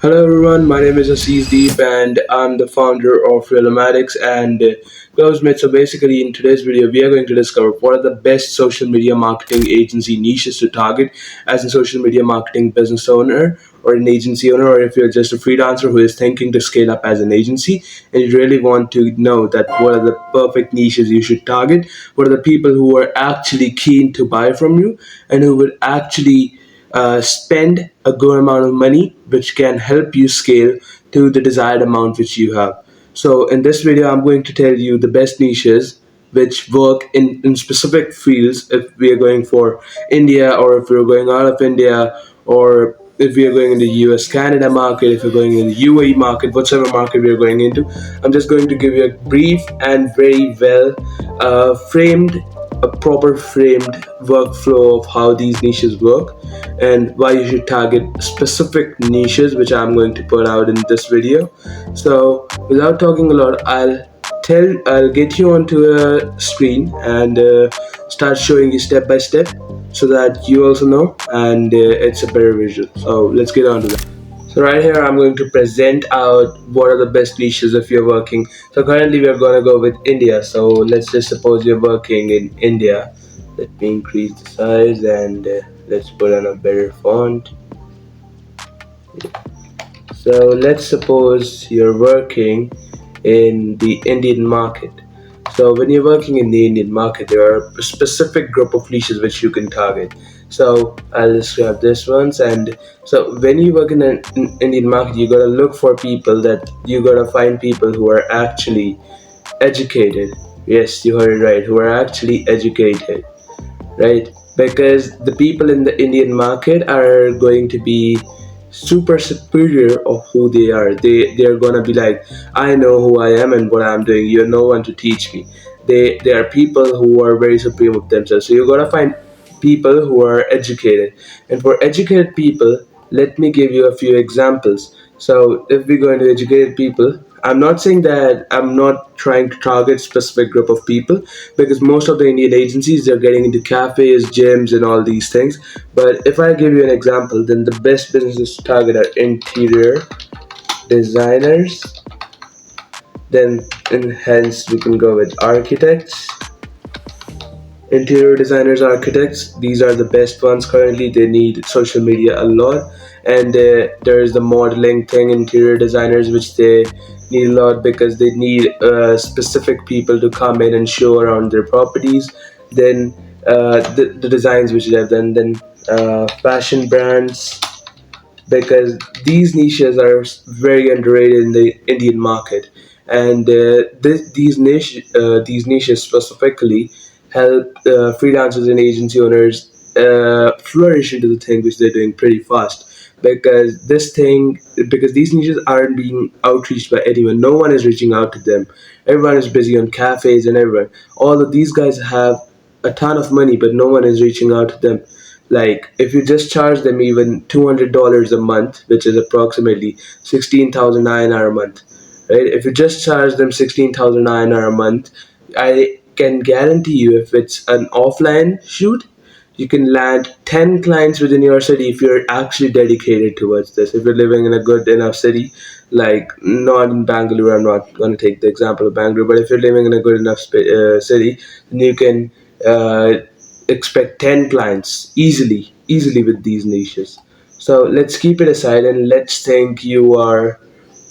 Hello everyone, my name is Aziz Deep and I'm the founder of Realomatics and Closemate. So basically in today's video we are going to discover what are the best social media marketing agency niches to target as a social media marketing business owner or an agency owner, or if you're just a freelancer who is thinking to scale up as an agency and you really want to know that what are the perfect niches you should target, what are the people who are actually keen to buy from you and who would actually spend a good amount of money which can help you scale to the desired amount which you have. So in this video I'm going to tell you the best niches which work in specific fields if we are going for India, or if we're going out of India, or if we are going in the US Canada market, if we're going in the UAE market, whatever market we are going into. I'm just going to give you a brief and very well framed, a proper framed workflow of how these niches work and why you should target specific niches, which I'm going to put out in this video. So without talking a lot, I'll get you onto a screen and start showing you step by step so that you also know and it's a better visual. So let's get on to that. So right here I'm going to present out what are the best niches if you're working. So currently we're going to go with India. So let's just suppose you're working in India. Let me increase the size and let's put on a better font. So let's suppose you're working in the Indian market. So when you're working in the Indian market, there are a specific group of niches which you can target. So I'll just grab this ones. And so when you work in an Indian market, you gotta look for people, that you gotta find people who are actually educated. Yes, you heard it right, who are actually educated, right? Because the people in the Indian market are going to be super superior of who they are. They're gonna be like, I know who I am and what I'm doing. You're no one to teach me. They are people who are very supreme of themselves. So you gotta find people who are educated. And for educated people, let me give you a few examples. So if we go into educated people, I'm not saying that I'm not trying to target specific group of people, because most of the Indian agencies, they're getting into cafes, gyms and all these things. But if I give you an example, then the best businesses to target are interior designers, then and hence we can go with architects. Interior designers, architects, these are the best ones currently. They need social media a lot. And there is the modeling thing, interior designers, which they need a lot because they need specific people to come in and show around their properties. Then the designs which they have done. Then fashion brands, because these niches are very underrated in the Indian market, and these niches specifically help freelancers and agency owners flourish into the thing which they're doing pretty fast. Because these niches aren't being outreached by anyone. No one is reaching out to them. Everyone is busy on cafes and everyone. All of these guys have a ton of money, but no one is reaching out to them. Like if you just charge them even $200 a month, which is approximately 16,000 INR a month, right? If you just charge them 16,000 INR a month, I can guarantee you, if it's an offline shoot, you can land 10 clients within your city if you're actually dedicated towards this. If you're living in a good enough city, like not in Bangalore, I'm not going to take the example of Bangalore, but if you're living in a good enough city, then you can expect 10 clients easily with these niches. So let's keep it aside and let's think you are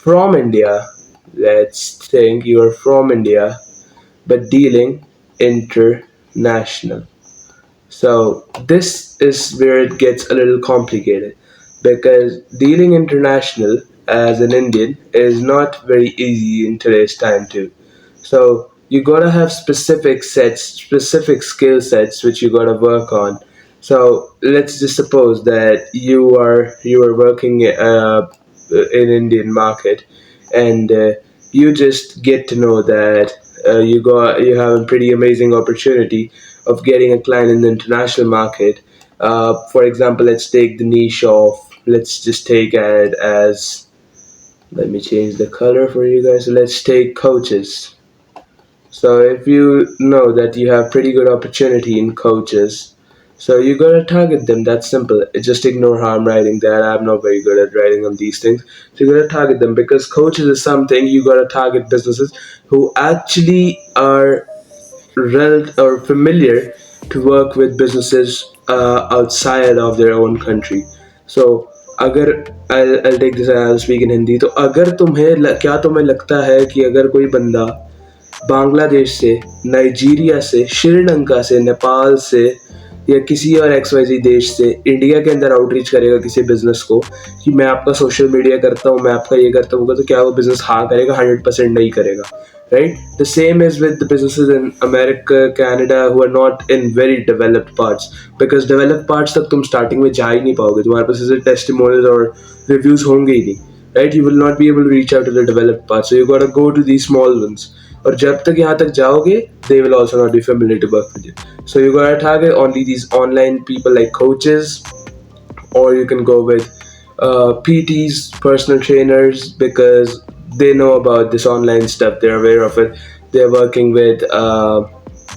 from India. Let's think you are from India but dealing international. So this is where it gets a little complicated, because dealing international as an Indian is not very easy in today's time too. So you gotta have specific sets, specific skill sets which you gotta work on. So let's just suppose that you are working in Indian market, and you just get to know that you have a pretty amazing opportunity of getting a client in the international market. For example, let's take the niche of, let's just take it as, let me change the color for you guys. So let's take coaches. So if you know that you have pretty good opportunity in coaches, So you gotta target them. That's simple. Just ignore how I'm writing that. I'm not very good at writing on these things. So you gotta target them because coaches is something you gotta target businesses who actually are or familiar to work with businesses outside of their own country. So अगर I'll take this and I'll speak in Hindi. तो अगर क्या तुम्हें लगता है कि अगर कोई बंदा बांग्लादेश से, नाइजीरिया से, श्रीलंका से, नेपाल से या किसी और एक्स वाई जी देश से इंडिया के अंदर आउटरीच करेगा किसी बिजनेस को कि मैं आपका सोशल मीडिया करता हूँ, मैं आपका ये करता हूँ, तो क्या वो बिजनेस हाँ करेगा? 100% नहीं करेगा, right? The same is with the businesses in America, Canada who are not in very developed parts, because developed parts तक तुम स्टार्टिंग में जा ही नहीं पाओगे, तुम्हारे पास ऐसे टेस्टिमोनियल्स और रिव्यूज होंगे ही नहीं, right? You will not be able to reach out to the developed parts, so you gotta go to these small ones. और जब तक यहाँ तक जाओगे, they will also not be familiar to work with you. So you gotta target only these online people like coaches, or you can go with PTs, personal trainers, because they know about this online stuff. They're aware of it. They're working with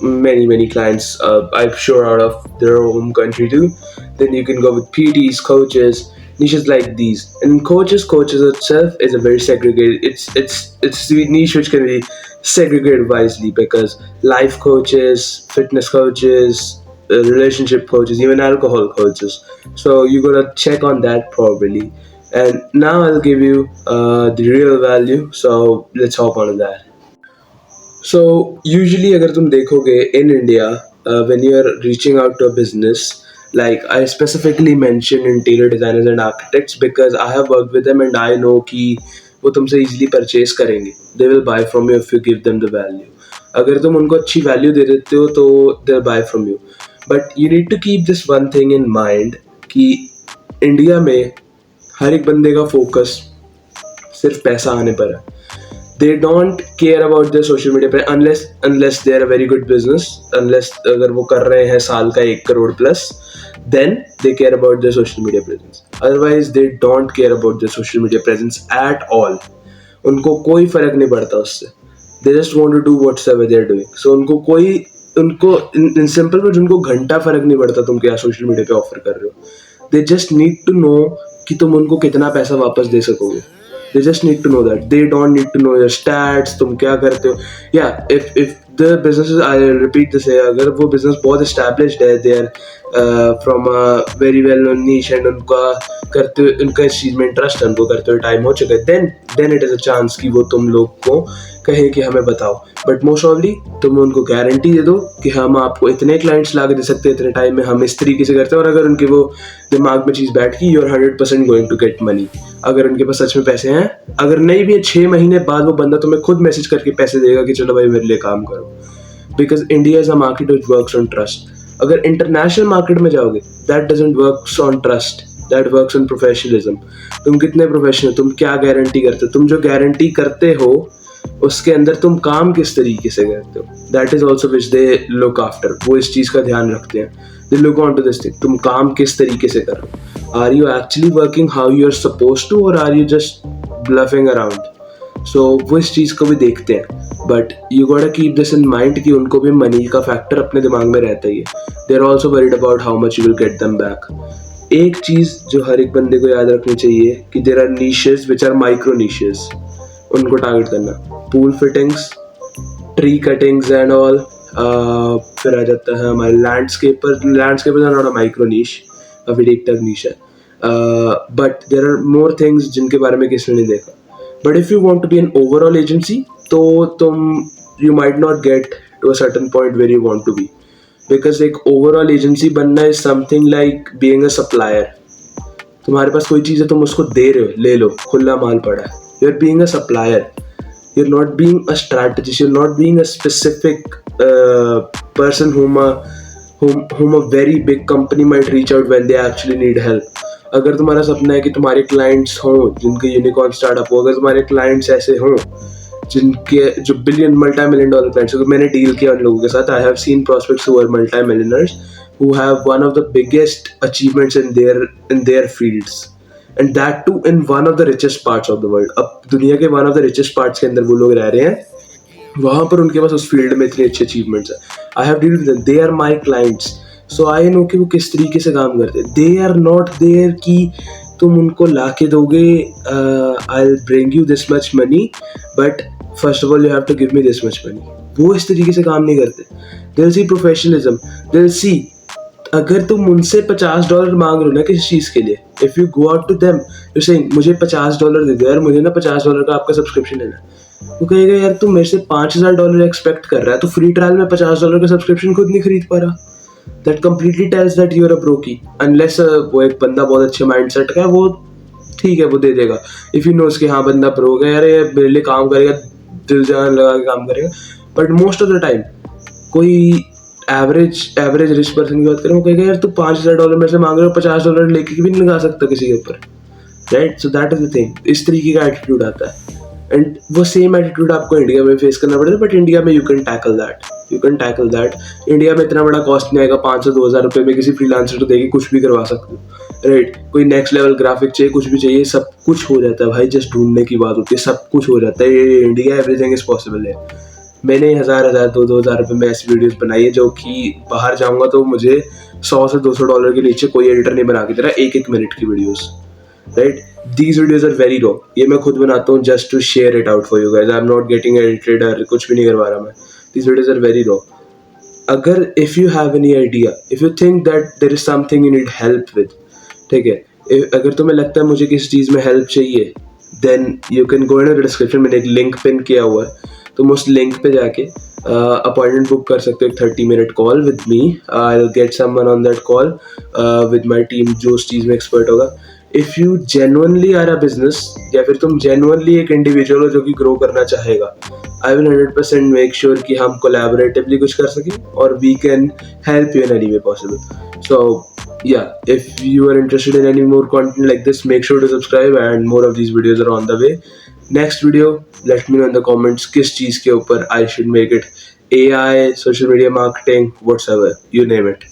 many clients. I'm sure out of their home country too. Then you can go with PTs, coaches, niches like these. And coaches itself is a very segregated. It's the niche which can be segregated wisely, because life coaches, fitness coaches, relationship coaches, even alcohol coaches. So you gotta check on that properly. And now I'll give you the real value. So let's hop on to that. So usually अगर तुम देखोगे in India, when you are reaching out to a business, like I specifically mention interior designers and architects because I have worked with them and I know कि वो तुमसे easily purchase करेंगे. They will buy from you if you give them the value. अगर तुम उनको अच्छी value दे देते हो तो they'll buy from you. But you need to keep this one thing in mind कि इंडिया में हर एक बंदे का फोकस सिर्फ पैसा आने पर है. They don't care about their social media unless they are a very good business, unless अगर वो कर रहे हैं साल का 1 crore plus, then they care about their social media presence. Otherwise they don't care about their social media presence at all. उनको कोई फर्क नहीं पड़ता उससे. They just want to do whatever they're doing. So उनको in simple words उनको घंटा फर्क नहीं पड़ता तुम क्या सोशल मीडिया पे ऑफर कर रहे हो. They just need to know कि तुम उनको कितना पैसा वापस दे सकोगे. They just need to know that. They don't need to know your stats, तुम क्या करते हो. Yeah, if the businesses, I repeat this है, अगर वो business बहुत established है, they are from a very well known niche and उनका इस चीज़ में इंटरेस्ट है, उनको करते हुए टाइम हो चुका है, then it is a chance कि वो तुम लोग को कहे कि हमें बताओ. बट मोस्ट ऑफली तुम उनको गारंटी दे दो कि हम आपको इतने क्लाइंट्स ला के दे सकते हैं इतने टाइम में, हम इस तरीके से करते हैं, और अगर उनके वो दिमाग में चीज़ बैठ गई, you are 100% going to get money. अगर उनके पास सच में पैसे हैं, अगर नहीं भी है 6 महीने बाद वो बंदा तुम्हें खुद मैसेज करके पैसे देगा कि चलो भाई मेरे लिए काम करो. Because India is a market which works on trust. अगर इंटरनेशनल मार्केट में जाओगे, that doesn't works on trust, that works on professionalism. तुम कितने प्रोफेशनल, तुम क्या गारंटी करते हो, तुम जो गारंटी करते हो उसके अंदर तुम काम किस तरीके से करते हो, that is also which they look after. वो इस चीज़ का ध्यान रखते हैं. They look on to this thing, तुम काम किस तरीके से कर रहे हो. Are you actually working how you are suppose to, और are you just bluffing around. So वो इस चीज़ को भी देखते हैं. But you gotta keep this in mind कि उनको भी मनी का फैक्टर अपने दिमाग में रहता ही है. They are also worried about how much you will get them back. एक चीज़ जो हर एक बंदे को याद रखनी चाहिए कि there are niches which are micro niches, उनको टारगेट करना. Pool fittings, tree cuttings and all. फिर आ जाता है हमारे landscaper not a micro niche, अभी ठीक ठाक नीश है. But there are more things जिनके बारे में किसी ने नहीं देखा. But if you want to be an overall agency, तो तुम you might not get to a certain point where you want to B. Because एक ओवरऑल एजेंसी बनना is something like being a supplier. तुम्हारे पास कोई चीज़ है, तुम उसको दे रहे हो, ले लो, खुला माल पड़ा है. You are being a supplier. You're not being a strategist. You're not being a specific person whom a very big company might reach out when they actually need help. अगर तुम्हारा सपना है कि तुम्हारे क्लाइंट्स हों जिनके यूनिकॉर्न स्टार्टअप हो, अगर तुम्हारे क्लाइंट्स ऐसे हों जिनके जो मल्टी मिलियन डॉलर क्लाइंट्स, अगर मैंने डील किया उन लोगों के साथ, I have seen prospects who are multi millionaires who have one of the biggest achievements in their fields. And that too in one of the richest parts of the world. अब दुनिया के one of the richest parts के अंदर वो लोग रह रहे हैं, वहाँ पर उनके पास उस फील्ड में इतनी अच्छी अचीवमेंट्स है. I have deal with them, they are my clients. So I know कि वो किस तरीके से काम करते. दे आर नॉट देयर कि तुम उनको ला के दोगे, I will bring you this much money but first of all you have to give me this much money. वो इस तरीके से काम नहीं करते. They will see professionalism. They will see, अगर तुम उनसे $50 मांग रहे हो ना किसी चीज के लिए, if you go out to them you saying मुझे $50 दे दो यार, मुझे ना $50 का आपका सब्सक्रिप्शन लेना है. वो कहेगा यार तू मेरे से $5,000 एक्सपेक्ट कर रहा है, तो फ्री ट्रायल में $50 का सब्सक्रिप्शन खुद नहीं खरीद पा रहा. That completely tells that you are a brokie. Unless वो एक बंदा बहुत अच्छे माइंडसेट का है, वो ठीक है वो दे देगा. इफ यू नोस कि हाँ बंदा प्रो है यार, ये मेरे लिए काम करेगा, दिल जान लगा के काम करेगा. But most of the time कोई एवरेज रिच पर्सन की बात करें, वो कहेगा यार तू $5,000 मेरे से मांग रहे हो, $50 लेके भी नहीं लगा सकता किसी के ऊपर. Right, so that is the thing. इस तरीके का एटीट्यूड आता है. एंड वो सेम एटीट्यूड आपको इंडिया में फेस करना पड़ेगा, बट इंडिया में you can tackle that. India में इतना बड़ा कॉस्ट नहीं आएगा. 500-2,000 रुपये में किसी फ्रीलांसर को देके कुछ भी करवा सकते हो. राइट, कोई नेक्स्ट लेवल ग्राफिक चाहिए, कुछ भी चाहिए, सब कुछ हो जाता है भाई. जस्ट ढूंढने की बात होती है, सब कुछ हो जाता है. ये इंडिया, एवरीथिंग इज पॉसिबल है. मैंने 1,000 रुपये में ऐसी वीडियोस बनाई है जो कि बाहर जाऊंगा तो मुझे $100 से $200 के नीचे कोई एडिटर नहीं बना के दे रहा 1-1 मिनट की videos. Right, these videos are very raw. ये मैं खुद बनाता हूँ just to share it out for you guys. I'm not getting edited और कुछ भी नहीं करवा रहा मैं. These videos are very raw. अगर if you have any idea, if you think that there is something you need help with, ठीक है, अगर तुम्हें लगता है मुझे किसी चीज़ में हेल्प चाहिए, then you can go in the description. मैंने एक लिंक पिन किया हुआ है, तुम उस लिंक पे जाके अपॉइंटमेंट बुक कर सकते हो. एक 30-minute call with me. I will get someone on that call with my team जो उस चीज़ में एक्सपर्ट होगा. If you genuinely are a business, या फिर तुम जेन्युइनली एक इंडिविजुअल हो जो कि ग्रो करना चाहेगा, आई विल 100% मेक श्योर कि हम कोलैबोरेटिवली कुछ कर सकें और we can help you in any way possible. So yeah, if you are interested in any more content like this, make sure to subscribe, and more of these videos are on the way. Next video, let me know in the comments किस चीज़ के ऊपर I should make it. AI, social media marketing, whatsoever, you name it.